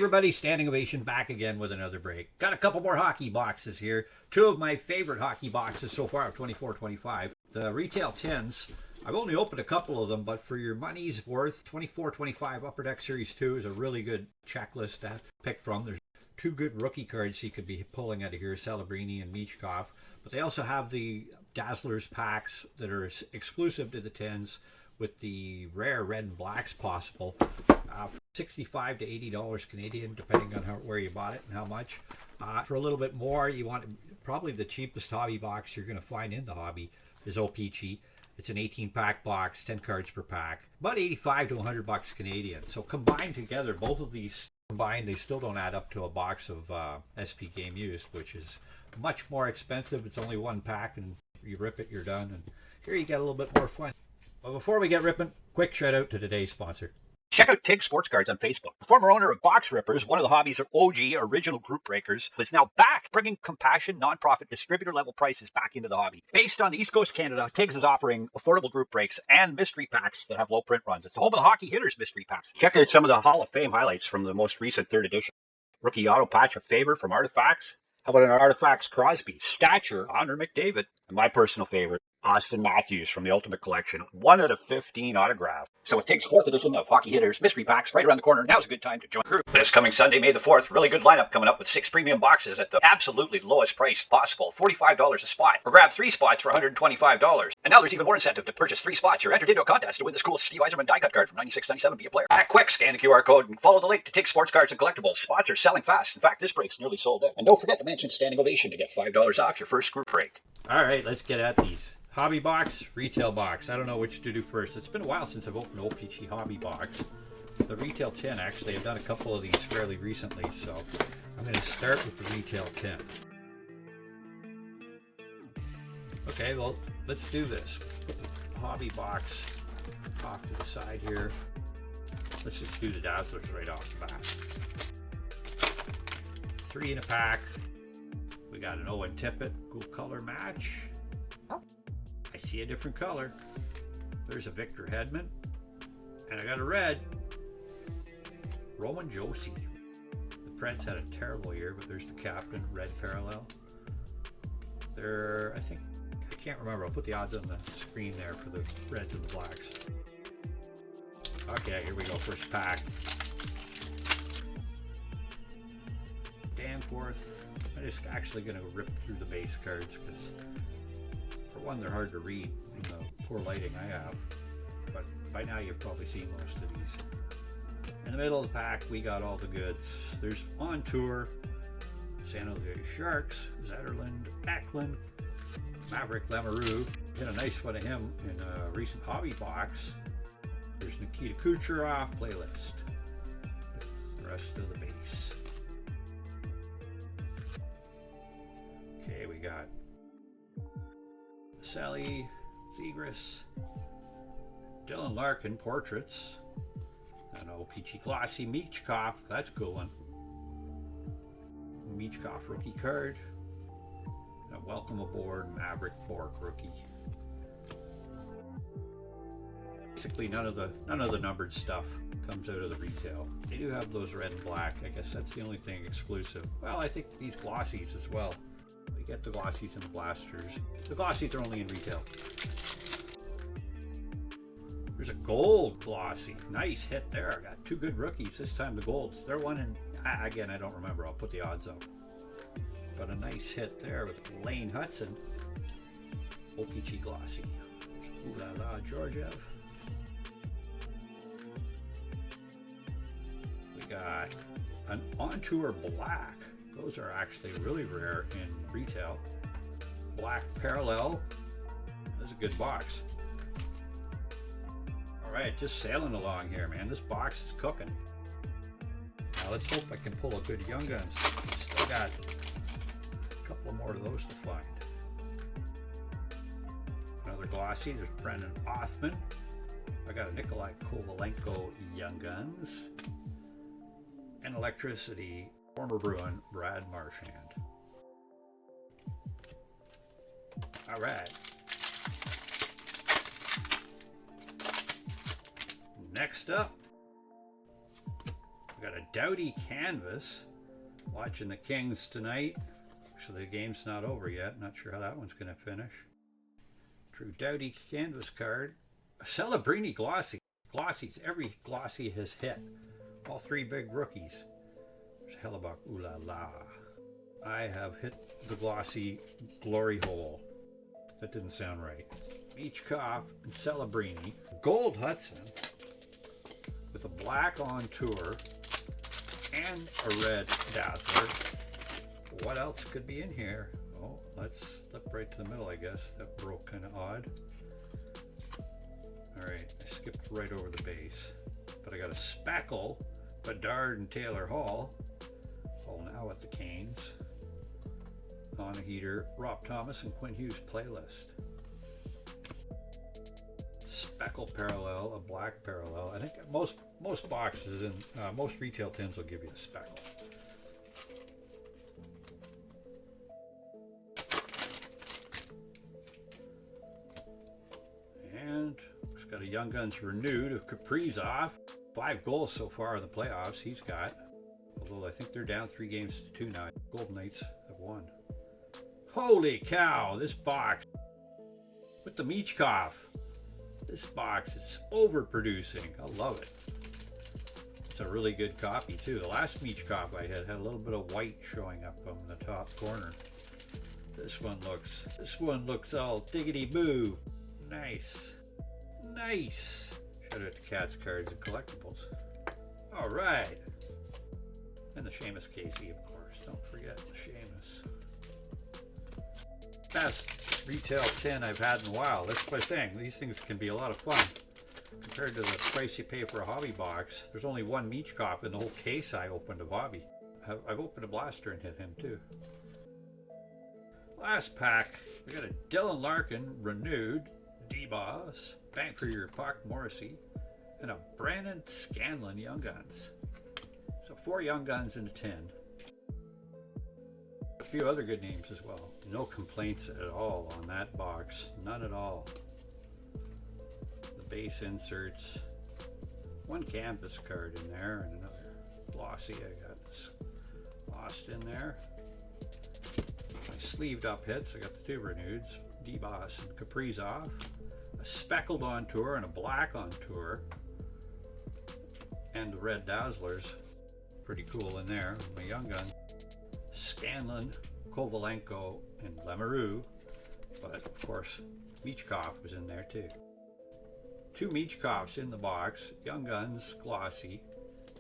everybody, standing ovation back again with another break. Got a couple more hockey boxes here. Two of my favorite hockey boxes so far of 24-25. The retail tins. I've only opened a couple of them, but for your money's worth, 24-25 Upper Deck Series 2 is a really good checklist to pick from. There's two good rookie cards you could be pulling out of here, Celebrini and Michkov. But they also have the Dazzlers packs that are exclusive to the tins with the rare red and blacks possible. $65 to $80 Canadian, depending on where you bought it and how much. For a little bit more, you want probably the cheapest hobby box you're going to find in the hobby is O-Pee-Chee. It's an 18-pack box, 10 cards per pack, about $85 to $100 Canadian. So combined together, both of these combined, they still don't add up to a box of SP Game Used, which is much more expensive. It's only one pack, and you rip it, you're done. And here you get a little bit more fun. But before we get ripping, quick shout out to today's sponsor. Check out TIG Sports Cards on Facebook. The former owner of Box Rippers, one of the hobby's OG original group breakers, is now back, bringing compassion, nonprofit, distributor-level prices back into the hobby. Based on the East Coast Canada, TIGS is offering affordable group breaks and mystery packs that have low print runs. It's the home of the Hockey Hitters mystery packs. Check out some of the Hall of Fame highlights from the most recent third edition. Rookie auto patch of favor from Artifacts. How about an Artifacts Crosby? Stature, Honor McDavid. And my personal favorite, Austin Matthews from the Ultimate Collection. 1 out of 15 autograph. So it takes 4th edition of Hockey Hitters mystery packs right around the corner. Now's a good time to join the group. This coming Sunday, May the 4th, really good lineup coming up with 6 premium boxes at the absolutely lowest price possible, $45 a spot. Or grab 3 spots for $125. And now there's even more incentive to purchase 3 spots. You're entered into a contest to win this cool Steve Yzerman die cut card from 96.97. Be a player. Act quick, scan the QR code and follow the link to take sports cards and collectibles. Spots are selling fast. In fact, this break's nearly sold out. And don't forget to mention Standing Ovation to get $5 off your first group break. All right, let's get at these. Hobby box, retail box. I don't know which to do first. It's been a while since I've opened an O-Pee-Chee hobby box. The retail tin, actually, I've done a couple of these fairly recently, so I'm going to start with the retail tin. Okay, well, let's do this. Put the hobby box off to the side here. Let's just do the Dazzlers right off the bat. 3 in a pack. We got an Owen Tippett, cool color match. I see a different color. There's a Victor Hedman. And I got a red. Roman Josi. The Preds had a terrible year, but there's the captain, red parallel. There, I can't remember. I'll put the odds on the screen there for the reds and the blacks. Okay, here we go. First pack. Danforth. I'm just actually going to rip through the base cards because for one, they're hard to read in the poor lighting I have, but by now you've probably seen most of these. In the middle of the pack, we got all the goods. There's On Tour, San Jose Sharks, Zetterlund, Eklund, Maverick Lemarou. Hit a nice one of him in a recent hobby box. There's Nikita Kucherov playlist. The rest of the base. Okay, we got Sally, Zegras, Dylan Larkin portraits, and O-Pee-Chee glossy Michkov. That's a cool one. Michkov rookie card. And a welcome aboard Maverick Bork rookie. Basically, none of the numbered stuff comes out of the retail. They do have those red and black. I guess that's the only thing exclusive. Well, I think these glossies as well. We get the glossies and the blasters. The glossies are only in retail. There's a gold glossy. Nice hit there. I got 2 good rookies. This time the golds. They're one in, again, I don't remember. I'll put the odds up. But a nice hit there with Lane Hudson. O-Pee-Chee glossy. Ooh la la, Georgiev. We got an On Tour black. Those are actually really rare in retail. Black parallel. That's a good box. All right, just sailing along here, man. This box is cooking. Now let's hope I can pull a good Young Guns. Still got a couple more of those to find. Another glossy. There's Brendan Othman. I got a Nikolai Kovalenko Young Guns. And Electricity. Former Bruin, Brad Marchand. All right. Next up, We got a Doughty canvas. Watching the Kings tonight. Actually, the game's not over yet. Not sure how that one's going to finish. True Doughty canvas card. A Celebrini glossy. Glossies. Every glossy has hit. All three big rookies. There's Hellebuck. Ooh la la. I have hit the glossy glory hole. That didn't sound right. Beachcoff and Celebrini. Gold Hudson with a black on tour and a red Dazzler. What else could be in here? Oh, let's slip right to the middle, I guess. That broke kind of odd. All right, I skipped right over the base. But I got a Speckle, Bedard and Taylor Hall. Oh, now with the Canes. On a heater, Rob Thomas and Quinn Hughes playlist. Speckle parallel, a black parallel. I think most boxes and most retail tins will give you a speckle. And it's got a Young Guns renewed of Kaprizov. 5 goals so far in the playoffs he's got. Although I think they're down 3 games to 2 now. Golden Knights have won. Holy cow, this box with the Michkov. This box is overproducing. I love it. It's a really good copy too. The last Michkov I had a little bit of white showing up on the top corner. This one looks all diggity boo. Nice. Nice. Shout out to Cats Cards and Collectibles. All right. And the Seamus Casey, of course. Don't forget the Seamus. Best retail tin I've had in a while. That's what I'm saying. These things can be a lot of fun. Compared to the price you pay for a hobby box, there's only one Michkov in the whole case I opened of hobby. I've opened a blaster and hit him too. Last pack, we got a Dylan Larkin renewed, D-Boss, Bank for Your Puck, Morrissey, and a Brandon Scanlon Young Guns. So 4 Young Guns in a tin. A few other good names as well. No complaints at all on that box. None at all. The base inserts. 1 canvas card in there and another glossy I got lost in there. My sleeved up hits. I got the 2 reneweds. D-Boss and Kaprizov. A speckled on tour and a black on tour. And the red Dazzlers. Pretty cool in there. My Young Gun. Scanlon, Kovalenko, and Lemeru, but of course Michkov was in there too. 2 Michkovs in the box, Young Guns glossy,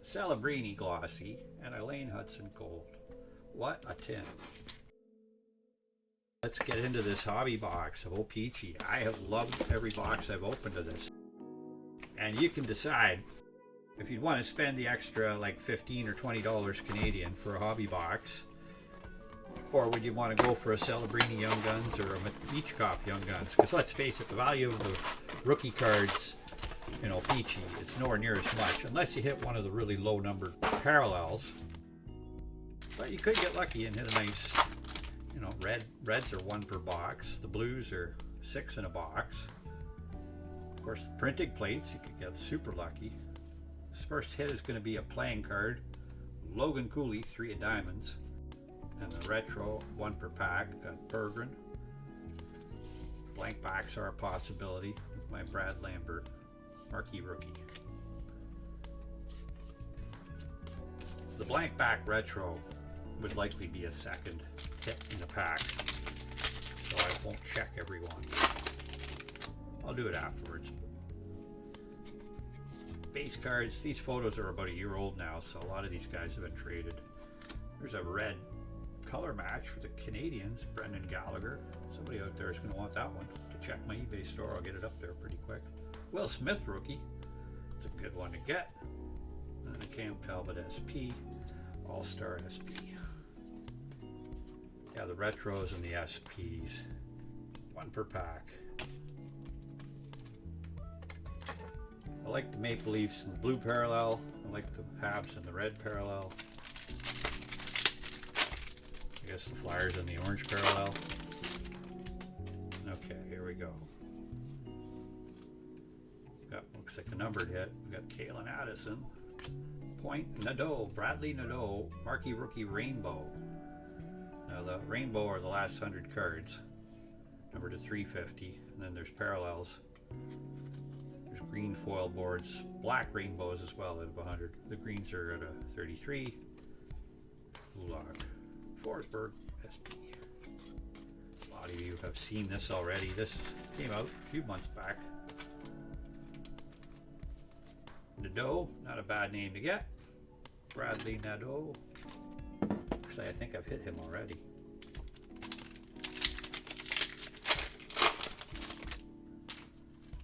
Celebrini glossy, and Elaine Hudson gold. What a tin. Let's get into this hobby box of O-Pee-Chee. I have loved every box I've opened to this. And you can decide if you'd want to spend the extra like $15 or $20 Canadian for a hobby box, or would you want to go for a Celebrini Young Guns or a Michkov Young Guns? Because let's face it, the value of the rookie cards in O-Pee-Chee is nowhere near as much, unless you hit one of the really low numbered parallels. But you could get lucky and hit a nice, you know, reds are 1 per box. The blues are 6 in a box. Of course, the printing plates, you could get super lucky. This first hit is going to be a playing card. Logan Cooley, 3 of diamonds. And the retro, 1 per pack. Got Berggren. Blank backs are a possibility. My Brad Lambert, marquee rookie. The blank back retro would likely be a second hit in the pack, so I won't check every one. I'll do it afterwards. Base cards, these photos are about a year old now, so a lot of these guys have been traded. There's a red color match for the Canadians, Brendan Gallagher. Somebody out there is going to want that one. To check my eBay store, I'll get it up there pretty quick. Will Smith rookie, it's a good one to get. And a Cam Talbot SP, All-Star SP. Yeah, the retros and the SPs, 1 per pack. I like the Maple Leafs in the blue parallel. I like the Habs in the red parallel. I guess the Flyers in the orange parallel. Okay, here we go. Got, looks like a numbered hit. We got Kalen Addison, Point Nadeau, Bradley Nadeau, Marquee Rookie Rainbow. Now the Rainbow are the last 100 cards, numbered to 350, and then there's parallels. There's green foil boards, black rainbows as well at 100. The greens are at a 33. Gulag, Forsberg, SP. A lot of you have seen this already. This came out a few months back. Nadeau, not a bad name to get. Bradley Nadeau. Actually, I think I've hit him already.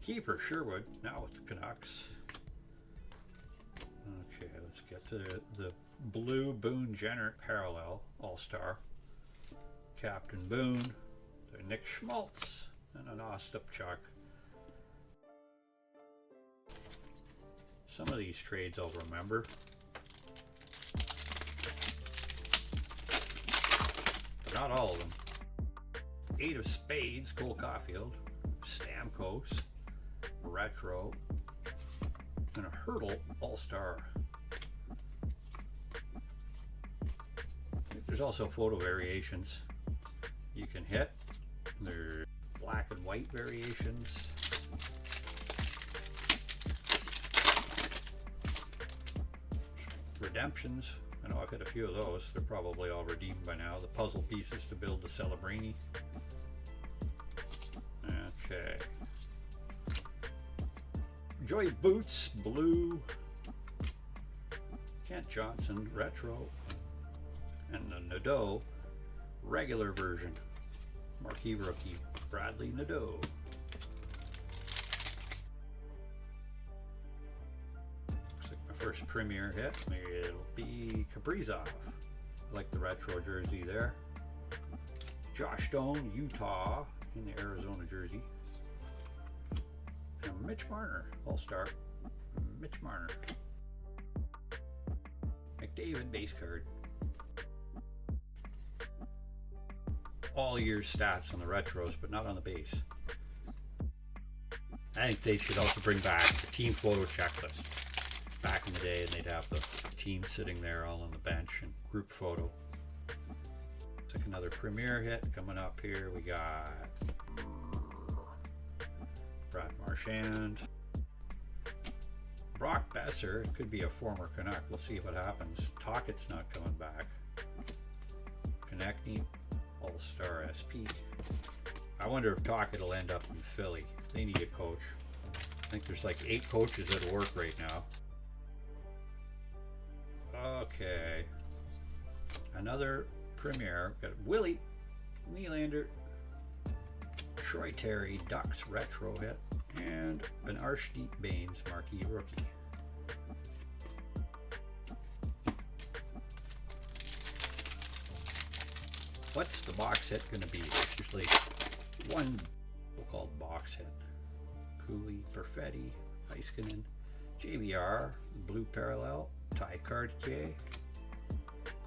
Keeper Sherwood, now with the Canucks. Okay, let's get to the blue Boone Jenner parallel All-Star. Captain Boone, Nick Schmaltz, and an Ostapchuk. Some of these trades I'll remember. But not all of them. 8 of Spades, Cole Caulfield, Stamkos, Retro, and a Hurdle All-Star. There's also photo variations you can hit. There's black and white variations. Redemptions. I know I've hit a few of those. They're probably all redeemed by now. The puzzle pieces to build the Celebrini. Okay. Joy Boots, blue. Kent Johnson, retro. And the Nadeau, regular version. Marquee Rookie, Bradley Nadeau. Looks like my first Premier hit. Maybe it'll be Kaprizov. I like the retro jersey there. Josh Stone, Utah, in the Arizona jersey. And Mitch Marner, All-Star. Mitch Marner. McDavid base card. All year stats on the retros, but not on the base. I think they should also bring back the team photo checklist. Back in the day, and they'd have the team sitting there all on the bench and group photo. It's like another Premier hit coming up here. We got Brad Marchand. Brock Besser, it could be a former Canuck. We'll see what happens. Tockett's not coming back. Konechny, All-Star SP. I wonder if Tocchet will end up in Philly. They need a coach. I think there's like 8 coaches at work right now. Okay. Another Premier. Got Willie Nylander, Troy Terry, Ducks retro hit, and an Arshdeep Baines Marquee Rookie. What's the box hit going to be? It's usually one called box hit. Cooley, Perfetti, Heiskanen, JVR, Blue Parallel, Ty Cartier,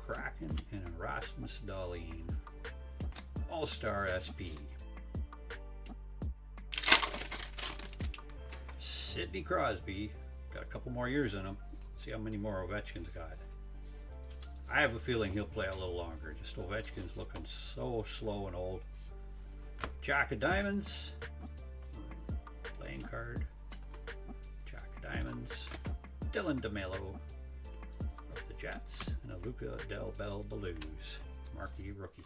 Kraken, and Erasmus Dahlin. All-Star SP. Sidney Crosby, got a couple more years in him. See how many more Ovechkin's got. I have a feeling he'll play a little longer. Just Ovechkin's looking so slow and old. Jack of Diamonds, playing card. Jack of Diamonds, Dylan DeMelo of the Jets, and a Luca Del Bel Blues Marquee Rookie.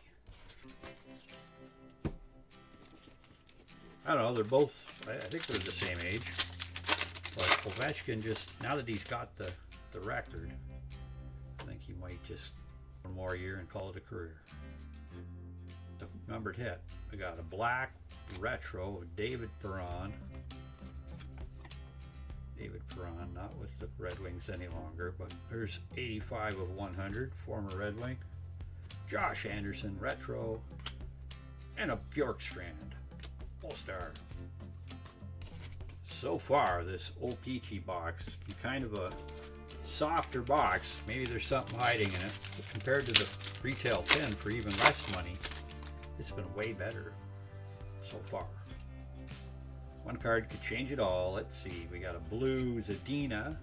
I don't know, they're both, I think they're the same age. But Ovechkin just, now that he's got the record, I think he might just one more year and call it a career. The numbered hit, we got a black retro of David Perron. David Perron, not with the Red Wings any longer, but there's 85 of 100, former Red Wing. Josh Anderson retro, and a Bjorkstrand All-Star. So far, this O-Pee-Chee box has been kind of a softer box. Maybe there's something hiding in it, but compared to the retail 10 for even less money, it's been way better so far. One card could change it all. Let's see, we got a blue Zadina,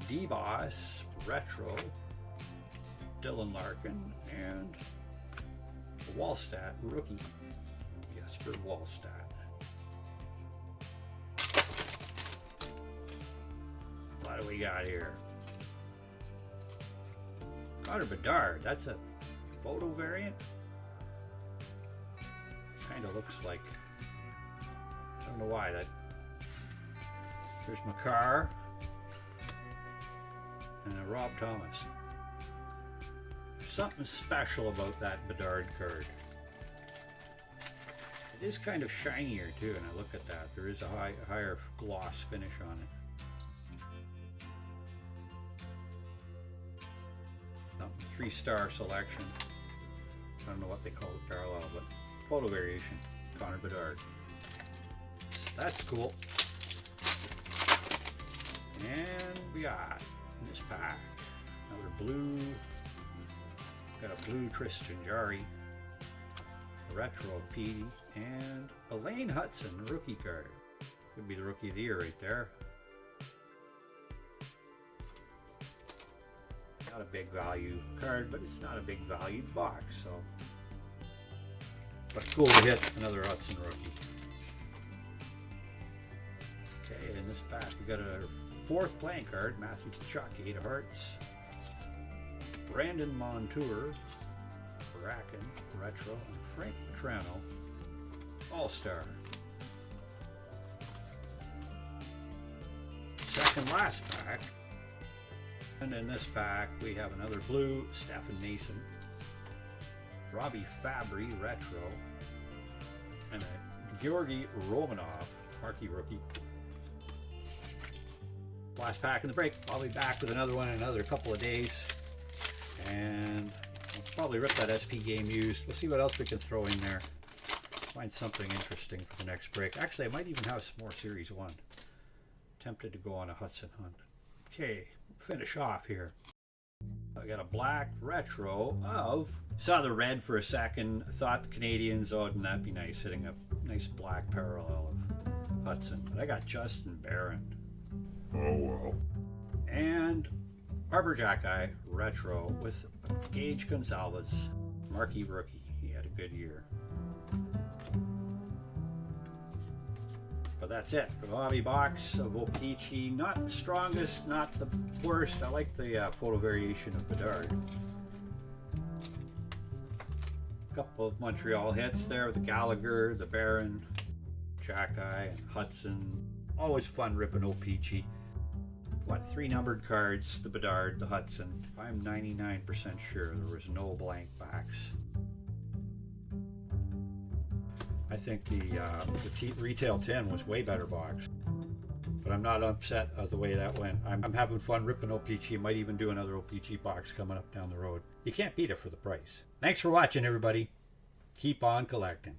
D-Boss Retro, Dylan Larkin, and Wallstat rookie, Jesper Wallstat. What do we got here? Connor Bedard, that's a photo variant. Kind of looks like, I don't know why that. There's Makar and a Rob Thomas. There's something special about that Bedard card. It is kind of shinier too, and I look at that. There is a higher gloss finish on it. 3-star selection. I don't know what they call it, parallel, but photo variation. Connor Bedard. That's cool. And we got in this pack another blue. Got a blue Tristan Jarry, a retro Petey, and a Lane Hudson rookie card. Could be the rookie of the year right there. Not a big value card, but it's not a big valued box, so. But it's cool to hit another Hudson rookie. Okay, in this pack we got a 4th playing card, Matthew Tkachuk, 8 of Hearts. Brandon Montour, Bracken, retro, and Frank Petrano, All-Star. Second last pack. And in this pack we have another blue Stefan Mason, Robbie Fabry retro, and a Georgi Romanov marquee rookie. Last pack in the break. I'll be back with another one in another couple of days, and I'll probably rip that SP game used. We'll see what else we can throw in there. Find something interesting for the next break. Actually, I might even have some more Series 1. Tempted to go on a Hudson hunt. Okay, finish off here. I got a black retro of, saw the red for a second, thought the Canadians, oh, wouldn't that be nice, hitting a nice black parallel of Hudson. But I got Justin Barron. Oh well. And Arbor Jackeye retro with Gage Gonzalez, marquee rookie. He had a good year. But that's it for the hobby box of O-Pee-Chee. Not the strongest, not the worst. I like the photo variation of Bedard. A couple of Montreal hits there with the Gallagher, the Barron, Jackeye, and Hudson. Always fun ripping O-Pee-Chee. What, 3 numbered cards, the Bedard, the Hudson. I'm 99% sure there was no blank backs. I think the retail 10 was way better box, but I'm not upset of the way that went. I'm having fun ripping O-Pee-Chee. Might even do another O-Pee-Chee box coming up down the road. You can't beat it for the price. Thanks for watching, everybody. Keep on collecting.